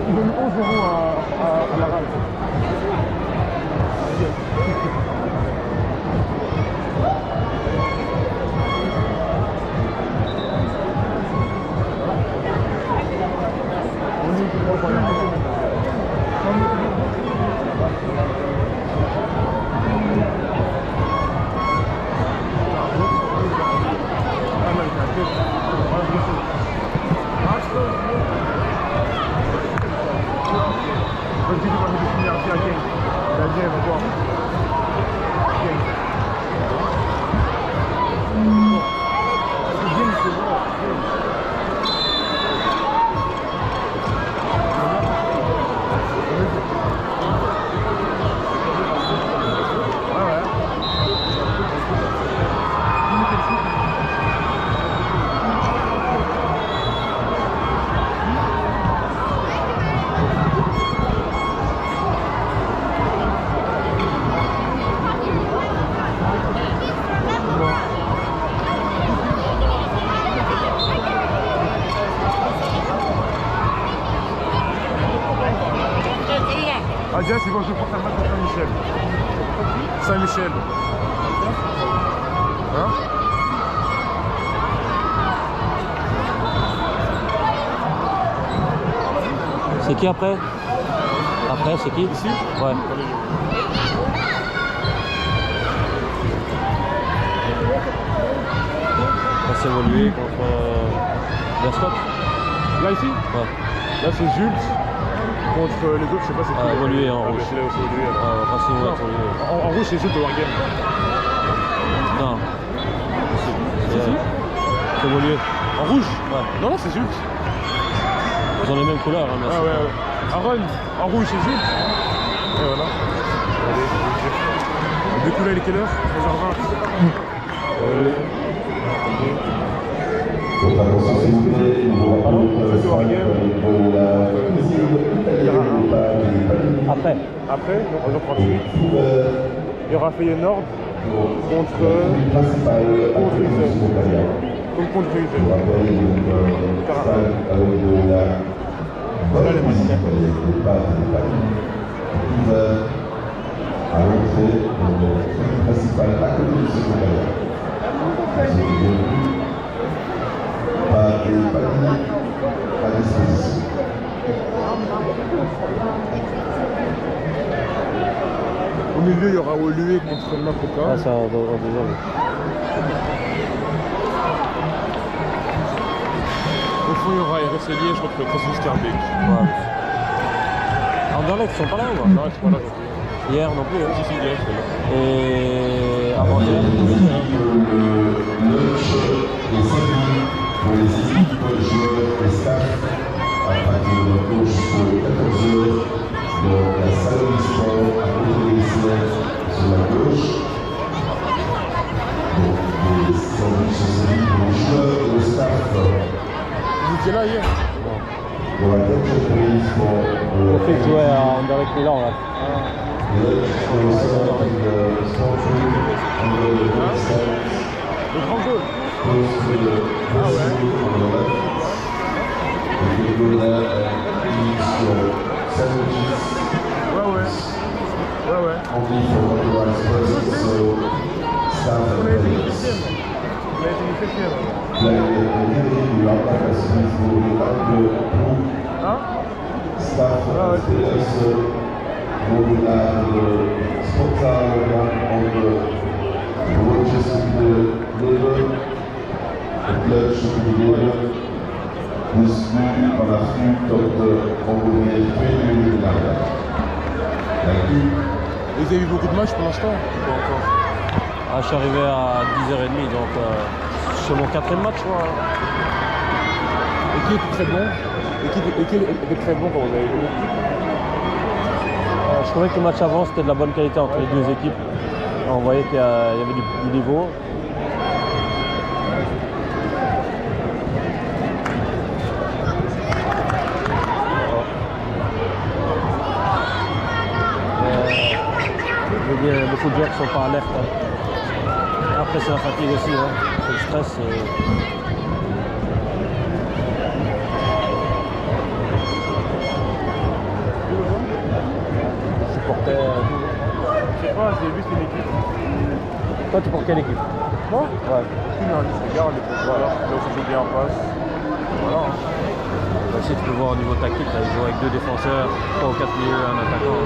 Ils ont mis 11 € à la rame. Ah, Jess, ils vont jouer pour Saint-Michel. Saint-Michel. Hein? C'est qui après? Après, c'est qui? Ici? Ouais. On s'est évolué contre Verstock. Là, ici? Ouais. Là, c'est Jules. Contre les autres, je sais pas c'est qui. Évolué en rouge. Celui-là aussi évolué. Racing Non, évolué. en rouge, c'est Jules de Wargame. Non. C'est évolué. En rouge? Ouais. Non, non, c'est Jules. Ils ont les mêmes couleurs. Hein, Ah ouais. Aaron, en rouge, c'est Jules. Et voilà. Allez, du coup, là, il est quelle heure? 13h20. Donc attention s'il vous plaît, nous vous rappelons de la cuisine italienne. Après. Après, donc 11h38, il y aura Feyenoord contre Uzel. Contre Je vous Uzel. rappelle stade avec de la bonne cuisine italienne, des pâtes et des pâtes. À l'entrée, dans le truc principal à côté du secrétariat. Pas de panier à disposition. Au milieu, il y aura Olué contre Mapoka. Ah, ça, en deuxième. Au fond, il y aura RS Liège contre Francis Scarbeck. Ouais. Anderlecht, ils sont pas là ou pas? Non, ils sont pas là aujourd'hui. Hier non plus. Hein. Si, hier, c'est là. Et avant-hier. Les services pour les équipes, joueurs et staff à partir de gauche jusqu'aux 14h dans la salle du sport à côté des lycéens sur la gauche. Donc les services sont servis pour les joueurs et le staff. Vous étiez là hier? Pour la tête surprise pour On fait jouer à Anderlecht Milan là. le sponsor du sponsoring under the website. Le grand goal. Ah ouais. You can go there and eat your sandwiches. Ouais. Only for authorized persons, so staff and On a été mis players. 7e. On a été mis 7e. Le leader du rapport à ce niveau de Hein? staff and players will have the sponsor on the watches of the label. Le club Chocolat pousse nous par la flûte de Rambouillet féminin de l'arrière. La queue. Vous avez eu beaucoup de matchs pour l'instant? Pas encore. Ah, je suis arrivé à 10h30, donc c'est mon 4e match, je crois. Et qui était très bon? Et qui était très bon quand vous avez joué? Je trouvais que le match avant, c'était de la bonne qualité entre les deux équipes. On voyait qu'il y avait du niveau. Beaucoup de joueurs qui ne sont pas alertes. Hein. Après, c'est la fatigue aussi. Hein. C'est le stress. pas, j'ai vu c'est une équipe. Toi, tu es pour quelle équipe? Moi Ouais. Aucune, hein, je regarde les voilà. Là où ça joue bien en passe. Voilà. Hein. Bah, si tu peux voir au niveau tactique, là, ils jouent avec 2 défenseurs, 3 ou 4 milieux, un attaquant.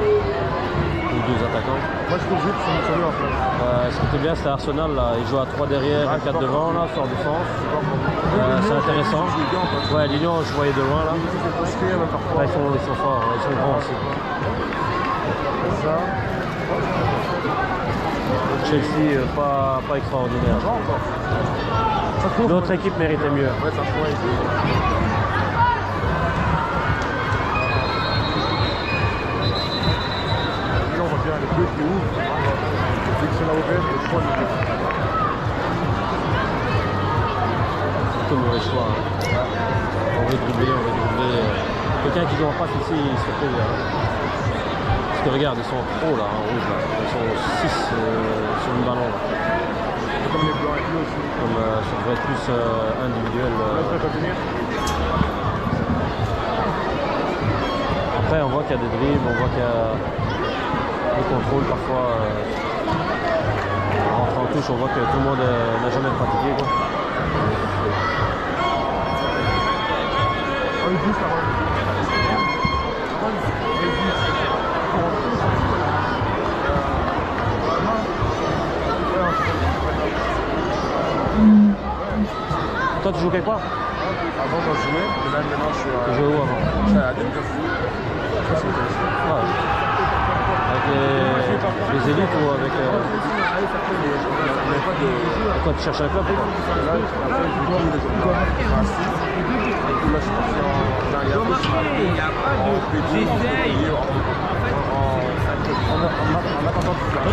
Ou 2 attaquants. Moi je trouve juste qu'ils sont mieux en place. Ce qui était bien, c'était Arsenal, là. Ils jouent à 3 derrière et 4 devant, là, sur défense. C'est intéressant. Ouais, l'Union, je voyais de loin, là. Là, ils sont forts, ils sont grands aussi. Ça. Chelsea, pas extraordinaire. D'autres équipes méritaient mieux. Ouais, ça pourrait être. Là, on voit bien les deux qui ouvrent. Dès que c'est là ouvert, les trois les deux. C'est le mauvais choix. Hein. On veut dribbler. Quelqu'un qui joue en face ici, il se fait plaisir. Parce que regarde, ils sont trop là, en rouge là. Ils sont 6 sur le ballon là. Comme les blancs et bleus aussi. Comme ça devrait être plus individuel. Là, ça va venir. Après, on voit qu'il y a des dribbles, on voit qu'il y a des contrôles parfois. En rentrant en touche, on voit que tout le monde n'a jamais pratiqué. Quoi. On est juste avant. Toi, tu joues quelque part? Avant, quand je jouais, et là, maintenant, je suis Tu jouais où avant? je suis à Denver. Ouais. Avec les élites ou avec. Toi, tu cherches un club ou quoi? Là, après, j'ai joué les autres. Ainsi. Du coup, là, je suis parti en arrière. En attendant de faire.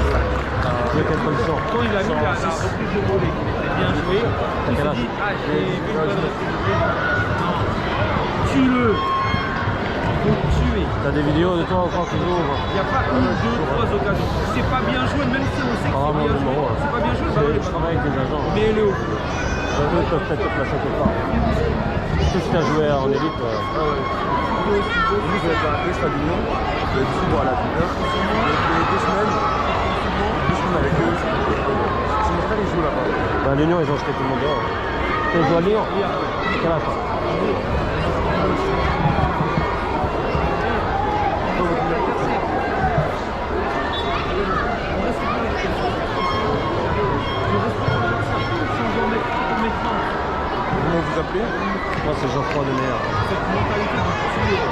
Tu es quelle position? Quand il a mis la reprise de volée, il a bien joué. T'as quel âge? J'ai vu tue-le. Il faut tuer. T'as des vidéos de toi quand tu joues? Il n'y a pas une, deux, trois occasions. C'est pas bien joué, même si on sait que Ah, c'est mon bien numéro, joué. ouais. C'est pas bien joué, bah, Je travaille avec des agents. mais le haut. Eux peuvent peut-être te placer quelque part. Surtout si tu as joué en élite. Nous, j'ai fait un test à l'Union. J'ai dû voir à la Villeur. J'ai fait 2 semaines. 2 semaines avec eux. C'est mon frère, il joue là-bas. Ben, l'Union, ils ont jeté tout le monde dehors. Tu joues à Lyon? C'est quel âge toi? Comment vous appelez? Moi, c'est Geoffroy de Meyer. Cette mentalité de tuer.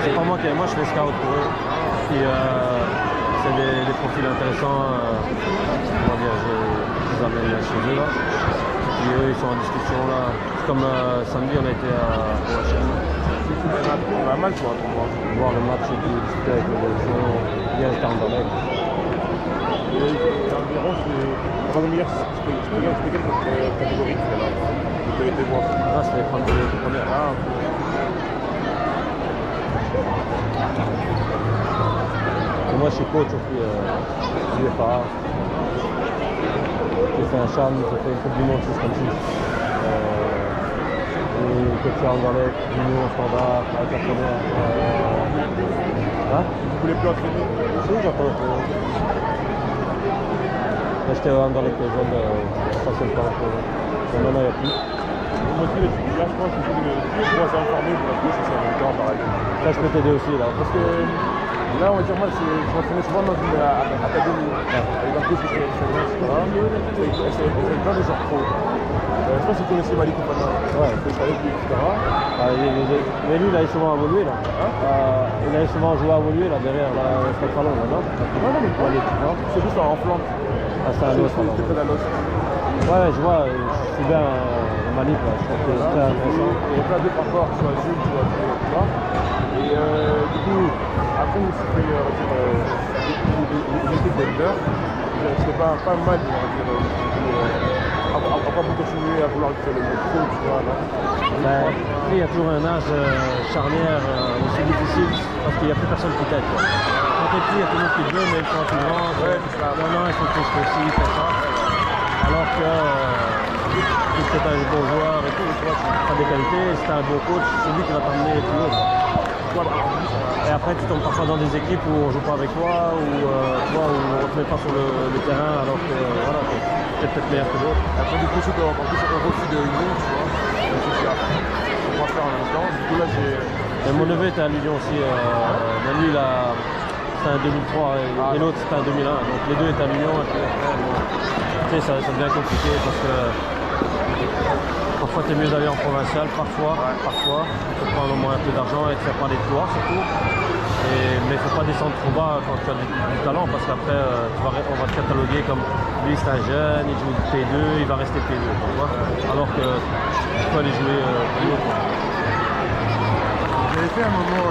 C'est pas moi je fais scout pour eux. Puis c'est des profils intéressants. Comment dire, je les amène chez eux là. Puis eux, ils sont en discussion là. C'est comme samedi, on a été à OHM. On a un match, moi, pour moi. Voir le match et puis discuter avec les gens. Bien rester en Anderlecht. Environ, c'est. Avant de me dire, c'était quelle catégorie que là? Vous avez été voir. Ah, c'était les premières. Ah, ok. Et moi, je suis coach aussi UFA. J'ai fait un charme, j'ai fait une Coupe du Monde 6 comme 6. J'ai coaché en Anderlecht, Union, Standard, avec la première. Hein? Vous voulez plus entraîner? Si, j'entends. Là, j'étais en Anderlecht jeune, passé le temps. Maintenant, il n'y a plus. Moi aussi, les petits villages, je pense que c'est moi, c'est informé pour la gauche, c'est en même temps, pareil. Là, je peux t'aider aussi. Là. Parce que là, on va dire, moi, je m'entraînais souvent dans une académie. Avec la gauche, c'est etc. Et c'est plein de gens pro. Je sais pas si vous connaissez Malik Fofana. Ouais. Je suis avec lui, etc. Mais lui, il a souvent évolué là. Il a souvent joué à évoluer là derrière le Stade Salon, là, non? Non, mais pas. C'est juste en flanc. Ah, c'est un autre. C'est près d'Alos. Ouais, je vois, je suis bien. manip, là, je trouve que c'est très intéressant. Il y a plein d'autres rapports, soit Zoom, soit tu vois. Et du coup, après, on s'est fait une équipe d'Ender. C'était pas mal, on va dire. Après, vous continuez à vouloir faire le pro, tu vois. Là. Ben, il y a toujours un âge charnière aussi difficile parce qu'il n'y a plus personne qui t'aide. Quand t'es petit, il y a tout le monde qui te veut, mais quand tu grandis, non, il faut que je fasse ci, fais ça. Alors que si tu es un bon joueur et tout, tu as des qualités, si tu as un bon coach, c'est lui qui va t'amener plus haut. Et après, tu tombes parfois dans des équipes où on joue pas avec toi, où on te met pas sur le terrain, alors que voilà, tu es peut-être meilleur que d'autres. Après, du coup, en plus, on refuse de Lyon, tu vois. Donc, c'est ça. On va faire en même temps. Du coup, là, j'ai. Et mon neveu était à Lyon aussi. Manu, c'était un 2003 et l'autre, c'était un 2001. Donc, les deux étaient à Lyon. Et puis après, bon, tu sais, ça devient compliqué parce que parfois, tu es mieux d'aller en provincial, parfois, tu peux prendre au moins un peu d'argent et te faire parler de toi surtout. Mais il ne faut pas descendre trop bas quand tu as du talent parce qu'après, on va te cataloguer comme lui, c'est un jeune, il joue P2, il va rester P2. Tu vois, alors que tu peux aller jouer plus haut. J'avais fait un moment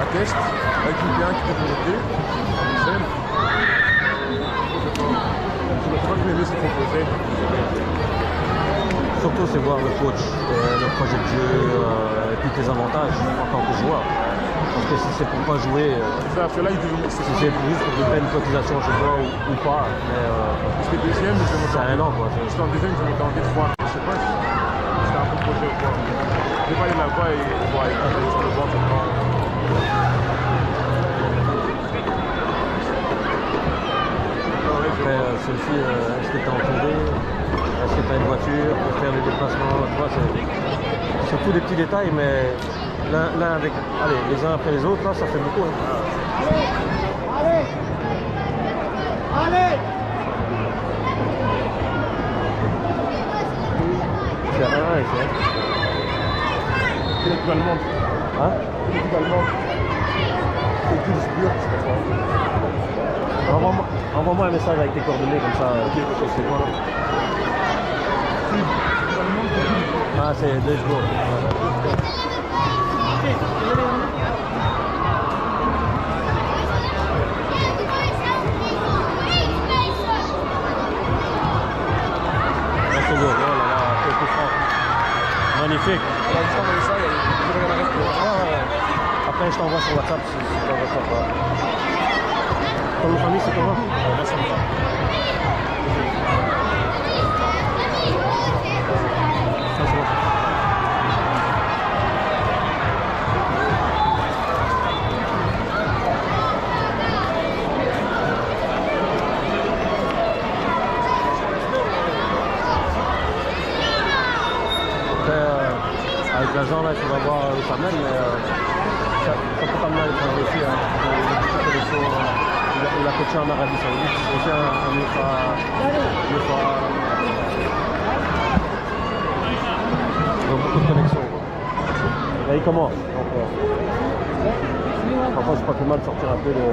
un test avec une bien qui était connectée en Bruxelles. Je sais pas que mes se proposaient. Surtout, c'est voir le coach, le projet de jeu et puis tes avantages en tant que joueur. Parce que si c'est pour pas jouer, Parce que là, si c'est juste pour une cotisation chez toi ou pas, j'étais deuxième, mais je vais monter c'est un an quoi. J'étais en deuxième, je vais monter en D3. Je sais pas si c'était un bon projet ou pas. Je vais pas aller là-bas et aller sur le banc tout le temps. Après, celle-ci, est-ce que tu es entouré? Est-ce que tu as une voiture pour faire les déplacements? Tu vois, c'est surtout des petits détails, mais l'un avec, les uns après les autres, là, ça fait beaucoup. Hein. Allez! C'est un ici. Quelle équipe allemande? Hein? Quelle équipe allemande? C'est Duisburg, je crois. Envoie-moi un message avec tes coordonnées, comme ça, je sais quoi là. Ah, c'est Duisburg. C'est beau, oh là là, c'est tout franc. Magnifique. Alors, je t'envoie ça et je regarde la reste. Après, je t'envoie sur WhatsApp si tu t'envoies ça. Ton nom de famille, c'est comment? Merci. Ça, c'est bon. Avec l'agent, là, tu vas voir où ça mène, mais ça peut pas mal être un défi. Il a coaché en Arabie Saoudite, c'est aussi un UFA. Ils ont beaucoup de connexions. Là, il commence. Donc, parfois, c'est pas plus mal de sortir un peu de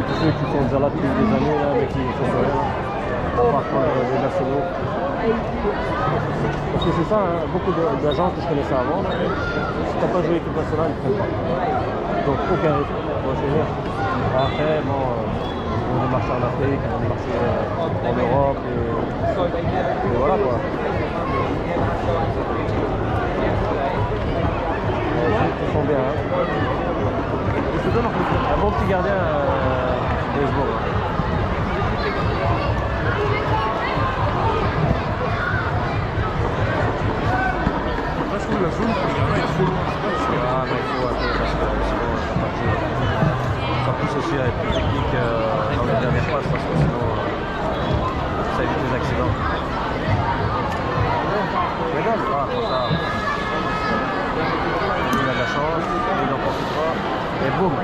tous ceux qui sont déjà là depuis des années, là, mais qui sont sur rien. Parfois, des nationaux. Parce que c'est ça, hein, beaucoup d'agents que je connaissais avant, si t'as pas joué équipe nationale, ils ne prennent pas. Donc aucun risque, moi je veux dire. Après, bon, on a marché en Afrique, on a marché en Europe, et voilà quoi. Ils sont bien. Hein. Un bon petit gardien de Duisburg. La zone, il est trop loin. Ah, mais il faut attendre parce que sinon, ça pas de jeu. Ça pousse aussi à être plus technique dans les dernières passes parce que sinon, ça évite les accidents. Regarde, ah, comme ça. Il a de la chance, il en profite pas, et boum.